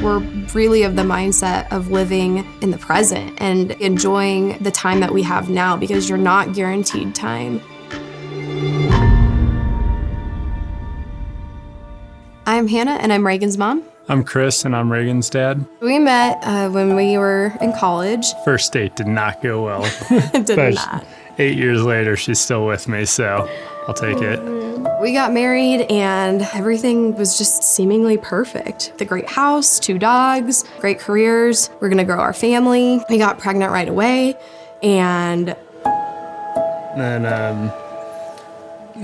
We're really of the mindset of living in the present and enjoying the time that we have now, because you're not guaranteed time. I'm Hannah, and I'm Raegan's mom. I'm Chris, and I'm Raegan's dad. We met when we were in college. First date did not go well. It did not. 8 years later, she's still with me, so I'll take it. We got married, and everything was just seemingly perfect. The great house, 2 dogs, great careers. We're gonna grow our family. We got pregnant right away, and then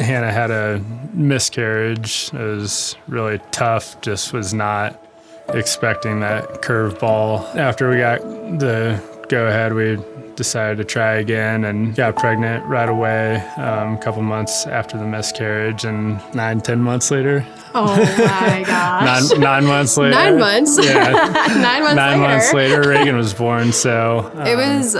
Hannah had a miscarriage. It was really tough, just was not expecting that curveball. After we got the go-ahead, we decided to try again and got pregnant right away, a couple months after the miscarriage, and 9-10 months later. Oh my gosh. 9 months later. 9 months? Yeah. 9 months 9 later. months later, Raegan was born, so. It was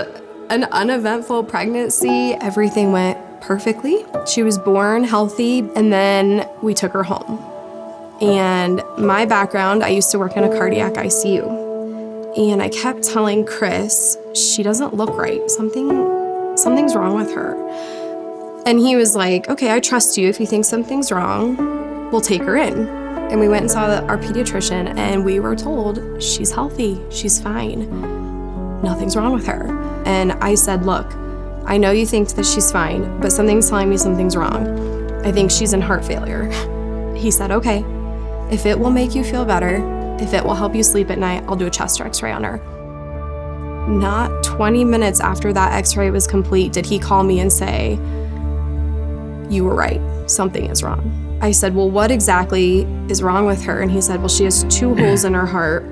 an uneventful pregnancy. Everything went perfectly. She was born healthy, and then we took her home. And my background, I used to work in a cardiac ICU. And I kept telling Chris, she doesn't look right. Something's wrong with her. And he was like, okay, I trust you. If you think something's wrong, we'll take her in. And we went and saw our pediatrician, and we were told she's healthy, she's fine. Nothing's wrong with her. And I said, look, I know you think that she's fine, but something's telling me something's wrong. I think she's in heart failure. He said, okay, if it will make you feel better, if it will help you sleep at night, I'll do a chest x-ray on her. Not 20 minutes after that x-ray was complete did he call me and say, you were right, something is wrong. I said, well, what exactly is wrong with her? And he said, well, she has 2 holes in her heart,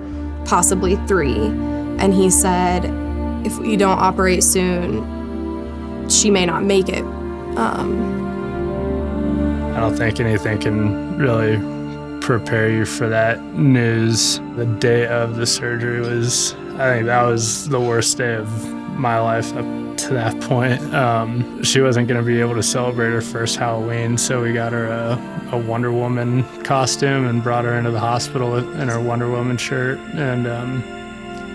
possibly 3. And he said, if we don't operate soon, she may not make it. I don't think anything can really prepare you for that news. The day of the surgery I think that was the worst day of my life up to that point. She wasn't going to be able to celebrate her first Halloween, so we got her a Wonder Woman costume and brought her into the hospital in her Wonder Woman shirt. And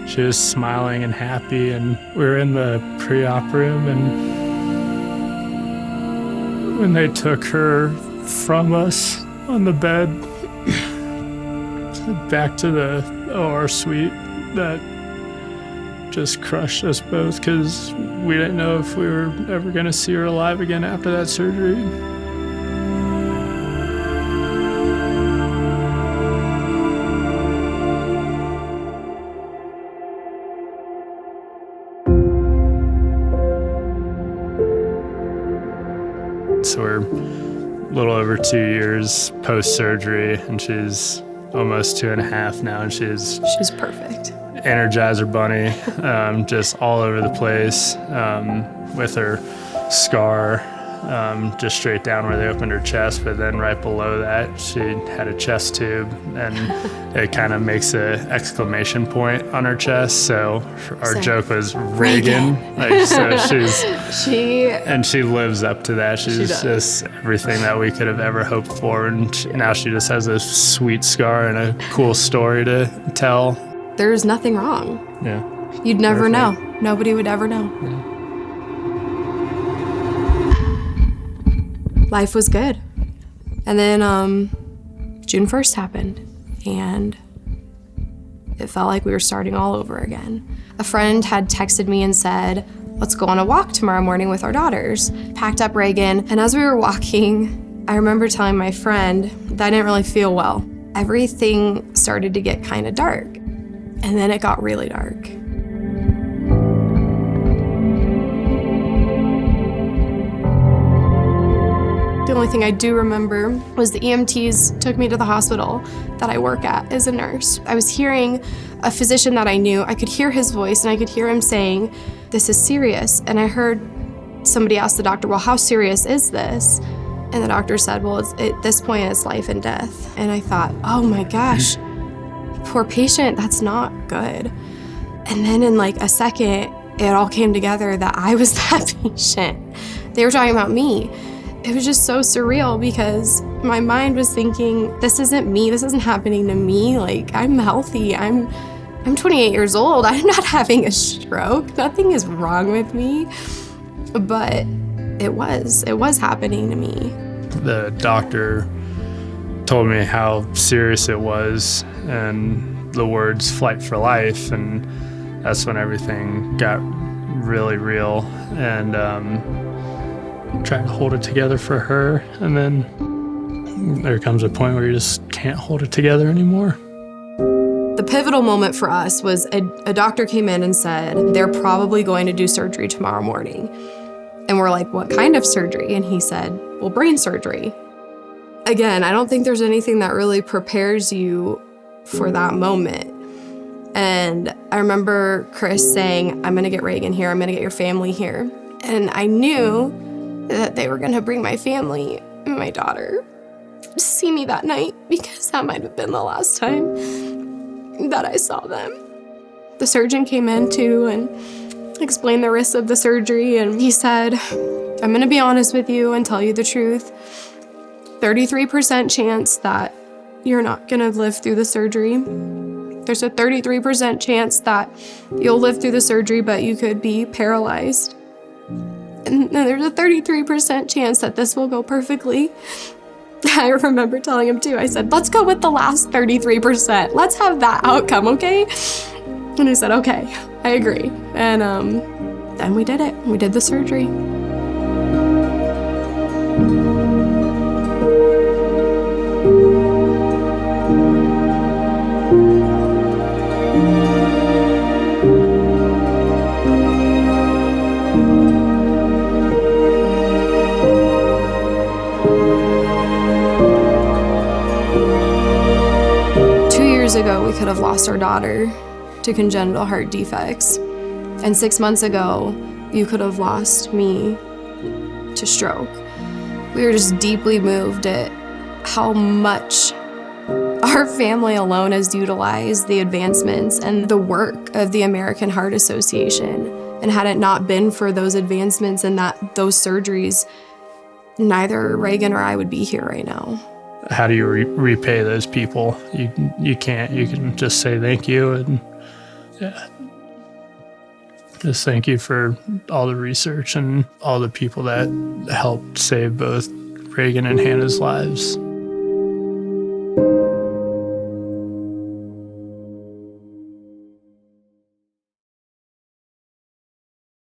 she was smiling and happy, and we were in the pre-op room, and when they took her from us on the bed back to the OR suite, that just crushed us both, because we didn't know if we were ever going to see her alive again after that surgery. So we're a little over 2 years post-surgery, and she's almost 2.5 now, and she's perfect. Energizer Bunny, just all over the place, with her scar just straight down where they opened her chest, but then right below that she had a chest tube, and it kind of makes an exclamation point on her chest, so our joke was Raegan. Like, so she lives up to that. She's just everything that we could have ever hoped for, and now she just has a sweet scar and a cool story to tell. There's nothing wrong. Yeah. You'd never know. Nobody would ever know. Yeah. Life was good. And then June 1st happened, and it felt like we were starting all over again. A friend had texted me and said, let's go on a walk tomorrow morning with our daughters. Packed up Raegan, and as we were walking, I remember telling my friend that I didn't really feel well. Everything started to get kind of dark, and then it got really dark. The only thing I do remember was the EMTs took me to the hospital that I work at as a nurse. I was hearing a physician that I knew. I could hear his voice, and I could hear him saying, this is serious. And I heard somebody ask the doctor, well, how serious is this? And the doctor said, well, at this point, it's life and death. And I thought, oh my gosh, poor patient, that's not good. And then in like a second, it all came together that I was that patient. They were talking about me. it was just so surreal because my mind was thinking, this isn't me. This isn't happening to me. Like, I'm healthy. I'm 28 years old. I'm not having a stroke. Nothing is wrong with me. But it was happening to me. The doctor told me how serious it was and the words "flight for life," and that's when everything got really real. And tried to hold it together for her, and then there comes a point where you just can't hold it together anymore. The pivotal moment for us was a doctor came in and said, they're probably going to do surgery tomorrow morning. And we're like, what kind of surgery? And he said, well, brain surgery. Again, I don't think there's anything that really prepares you for that moment. And I remember Chris saying, I'm gonna get Raegan here, I'm gonna get your family here. And I knew that they were gonna bring my family and my daughter to see me that night, because that might have been the last time that I saw them. The surgeon came in too and explained the risks of the surgery, and he said, I'm gonna be honest with you and tell you the truth. 33% chance that you're not gonna live through the surgery. There's a 33% chance that you'll live through the surgery, but you could be paralyzed. And there's a 33% chance that this will go perfectly. I remember telling him too, I said, let's go with the last 33%. Let's have that outcome, okay? And he said, okay, I agree. And then we did it. We did the surgery. 2 years ago, we could have lost our daughter to congenital heart defects. And 6 months ago, you could have lost me to stroke. We were just deeply moved at how much our family alone has utilized the advancements and the work of the American Heart Association. And had it not been for those advancements and those surgeries, neither Raegan or I would be here right now. How do you repay those people? You can't. You can just say thank you, and yeah, just thank you for all the research and all the people that helped save both Raegan and Hannah's lives.